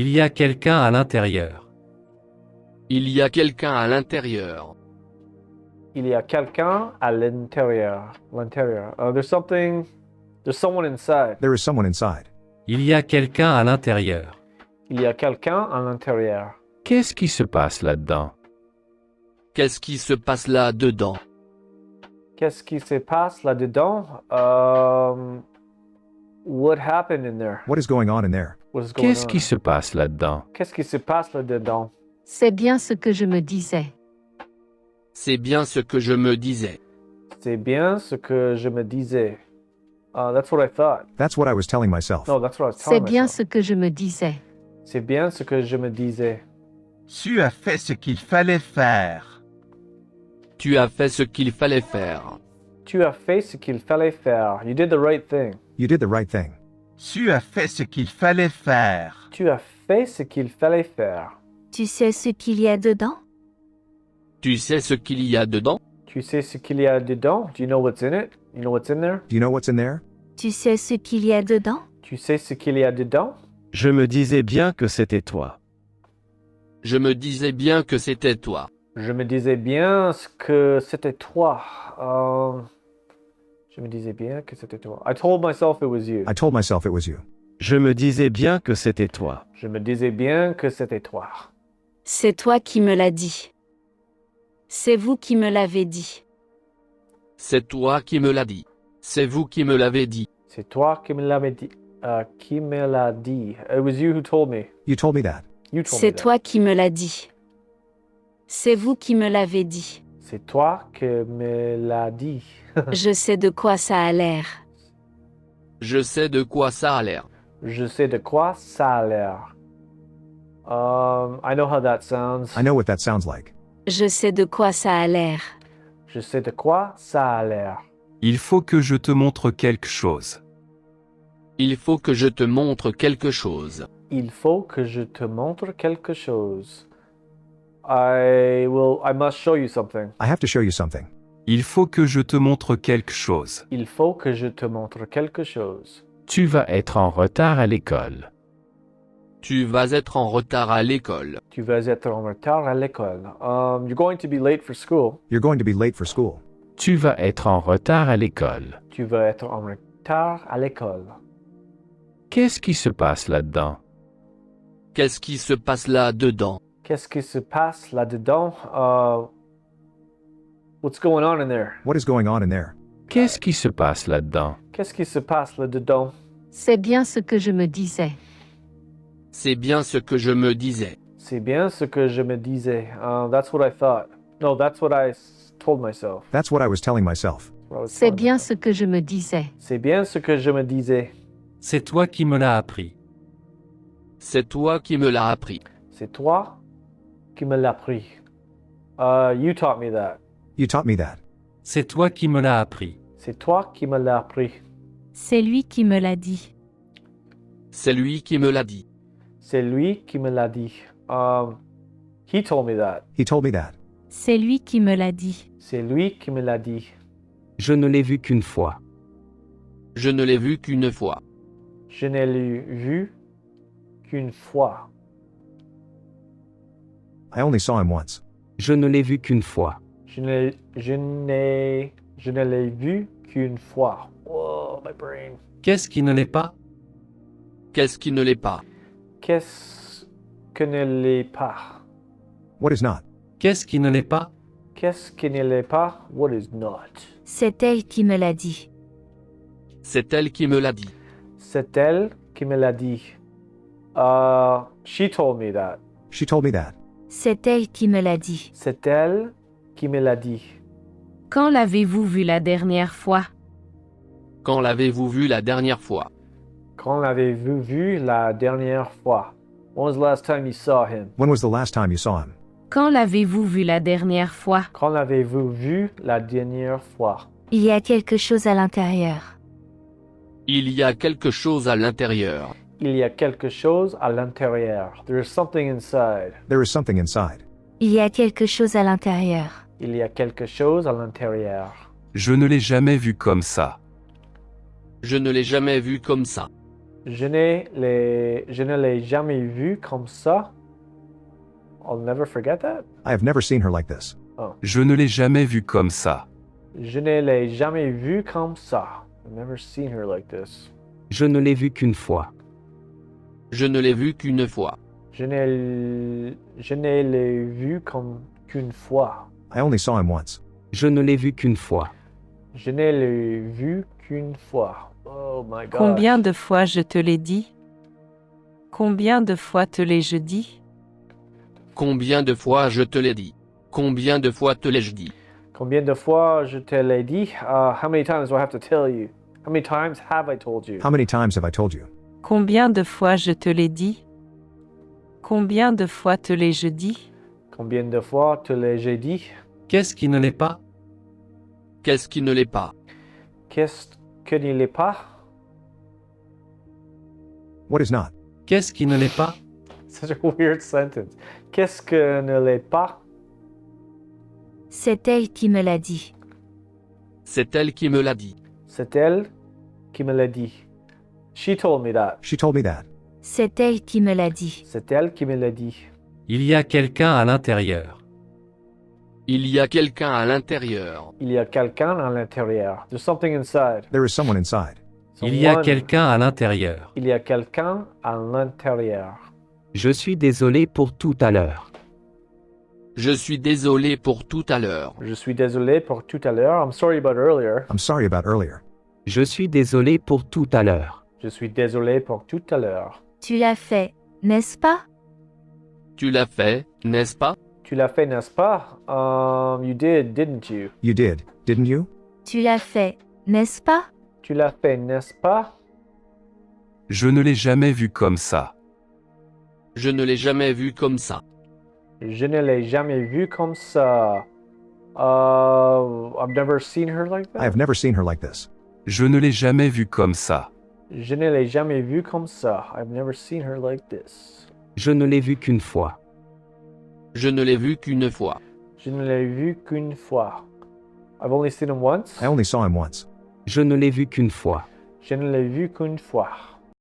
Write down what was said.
Il y a quelqu'un à l'intérieur. Il y a quelqu'un à l'intérieur. Il y a quelqu'un à l'intérieur. L'intérieur. There's someone inside. There is someone inside. Il y a quelqu'un à l'intérieur. Il y a quelqu'un à l'intérieur. Qu'est-ce qui se passe là-dedans? Qu'est-ce qui se passe là-dedans? Qu'est-ce qui se passe là-dedans? What happened in there? What is going on in there? What is going Qu'est-ce on? qui se passe là-dedans? Qu'est-ce qui se passe là-dedans? C'est bien ce que je me disais. C'est bien ce que je me disais. C'est bien ce que je me disais. That's what I thought. That's what I was telling myself. No, that's what I was C'est telling bien myself. ce que je me disais. C'est bien ce que je me disais. Tu as fait ce qu'il fallait faire. Tu as fait ce qu'il fallait faire. Tu as fait ce qu'il fallait faire. You did the right thing. You did the right thing. Tu as fait ce qu'il fallait faire. Tu as fait ce qu'il fallait faire. Tu sais ce qu'il y a dedans? Tu sais ce qu'il y a dedans? Tu sais ce qu'il y a dedans? Do you know what's in it? You know what's in there? Do you know what's in there? Tu sais ce qu'il y a dedans? Tu sais ce qu'il y a dedans? Je me disais bien que c'était toi. Je me disais bien que c'était toi. Je me disais bien que c'était toi. Je me disais bien que c'était toi. I told myself it was you. I told myself it was you. Je me disais bien que c'était toi. Je me disais bien que c'était toi. C'est toi qui me l'as dit. C'est vous qui me l'avez dit. C'est toi qui me l'as dit. C'est vous qui me l'avez dit. C'est toi qui me l'avais dit. Qui me l'a dit. It was you who told me. You told me that. You told me C'est that. toi qui me l'as dit. C'est vous qui me l'avez dit. C'est toi qui me l'as dit. Je sais de quoi ça a l'air. Je sais de quoi ça a l'air. Je sais de quoi ça a l'air. I know how that sounds. I know what that sounds like. Je sais de quoi ça a l'air. Je sais de quoi ça a l'air. Il faut que je te montre quelque chose. Il faut que je te montre quelque chose. Il faut que je te montre quelque chose. I must show you something. I have to show you something. Il faut que je te montre quelque chose. Il faut que je te montre quelque chose. Tu vas être en retard à l'école. Tu vas être en retard à l'école. Tu vas être en retard à l'école. You're going to be late for school. You're going to be late for school. Tu vas être en retard à l'école. Tu vas être en retard à l'école. Qu'est-ce qui se passe là-dedans? Qu'est-ce qui se passe là-dedans? Qu'est-ce qui se passe là-dedans? What's going on in there? What is going on in there? Qu'est-ce qui se passe là-dedans? Qu'est-ce qui se passe là-dedans? C'est bien ce que je me disais. C'est bien ce que je me disais. C'est bien ce que je me disais. That's what I thought. No, that's what I told myself. That's what I was telling myself. That's what I was C'est telling bien myself. ce que je me disais. C'est bien ce que je me disais. C'est toi qui me l'as appris. C'est toi qui me l'as appris. C'est toi qui me l'as appris. You taught me that. You taught me that. C'est toi qui me l'as appris. C'est toi qui me l'as appris. C'est lui qui me l'a dit. C'est lui qui me l'a dit. C'est lui qui me l'a dit. He told me that. He told me that. C'est lui qui me l'a dit. C'est lui qui me l'a dit. Je ne l'ai vu qu'une fois. Je ne l'ai vu qu'une fois. Je ne l'ai vu qu'une fois. I only saw him once. Je ne l'ai vu qu'une fois. Je ne l'ai vu qu'une fois. Whoa, my brain. Qu'est-ce qui ne l'est pas? Qu'est-ce qui ne l'est pas? Qu'est-ce que ne l'est pas? What is not? Qu'est-ce qui ne l'est pas? Qu'est-ce qui ne l'est pas? What is not? C'est elle qui me l'a dit. C'est elle qui me l'a dit. C'est elle qui me l'a dit. She told me that. She told me that. C'est elle qui me l'a dit. C'est elle qui me l'a dit. Quand l'avez-vous vu la dernière fois? Quand l'avez-vous vu la dernière fois? Quand l'avez-vous vu la dernière fois? When was the last time you saw him? When was the last time you saw him? Quand l'avez-vous vu la dernière fois? Quand l'avez-vous vu la dernière fois? Il y a quelque chose à l'intérieur. Il y a quelque chose à l'intérieur. Il y a quelque chose à l'intérieur. There is something inside. There is something inside. Il y a quelque chose à l'intérieur. Il y a quelque chose à l'intérieur. Je ne l'ai jamais vu comme ça. Je ne l'ai jamais vu comme ça. Je ne l'ai jamais vu comme ça. I'll never forget that. I have never seen her like this. Je ne l'ai jamais vue comme ça. Je ne l'ai jamais vu comme ça. I've never seen her like this. Je ne l'ai vue qu'une fois. Je ne l'ai vu qu'une fois. Je ne l'ai vu comme qu'une fois. I only saw him once. Je ne l'ai vue qu'une fois. Je ne l'ai vu qu'une fois. Oh my god. Combien de fois je te l'ai dit? Combien de fois te l'ai-je dit? Combien de fois je te l'ai dit? Combien de fois te l'ai-je dit? Combien de fois je te l'ai dit? How many times do I have to tell you? How many times have I told you? How many times have I told you? Combien de fois je te l'ai dit? Combien de fois te l'ai-je dit? Combien de fois te l'ai-je dit? Qu'est-ce qui ne l'est pas? Qu'est-ce qui ne l'est pas? Qu'est-ce que ne l'est pas? What is not? Qu'est-ce qui ne l'est pas? Such a weird sentence. Qu'est-ce que ne l'est pas? C'est elle qui me l'a dit. C'est elle qui me l'a dit. C'est elle qui me l'a dit. She told me that. She told me that. C'est elle qui me l'a dit. C'est elle qui me l'a dit. Il y a quelqu'un à l'intérieur. Il y a quelqu'un à l'intérieur. Il y a quelqu'un à l'intérieur. There's something inside. There is someone inside. Il y a Someone. quelqu'un à l'intérieur. Il y a quelqu'un à l'intérieur. Je suis désolé pour tout à l'heure. Je suis désolé pour tout à l'heure. Je suis désolé pour tout à l'heure. I'm sorry about earlier. I'm sorry about earlier. Je suis désolé pour tout à l'heure. Je suis désolé pour tout à l'heure. Tu l'as fait, n'est-ce pas? Tu l'as fait, n'est-ce pas? Tu l'as fait, n'est-ce pas? You did, didn't you? You did, didn't you? Tu l'as fait, n'est-ce pas? Tu l'as fait, n'est-ce pas? Je ne l'ai jamais vue comme ça. Je ne l'ai jamais vu comme ça. Je ne l'ai jamais vu comme ça. I've never seen her like I that. have never seen her like this. Je ne l'ai jamais vue comme ça. Je ne l'ai jamais vu comme ça. I've never seen her like this. Je ne l'ai vue qu'une fois. Je ne l'ai vu qu'une fois. Je ne l'ai vu qu'une fois. I've only seen him once. I only saw him once. Je ne l'ai vue qu'une fois. Je ne l'ai vu qu'une fois.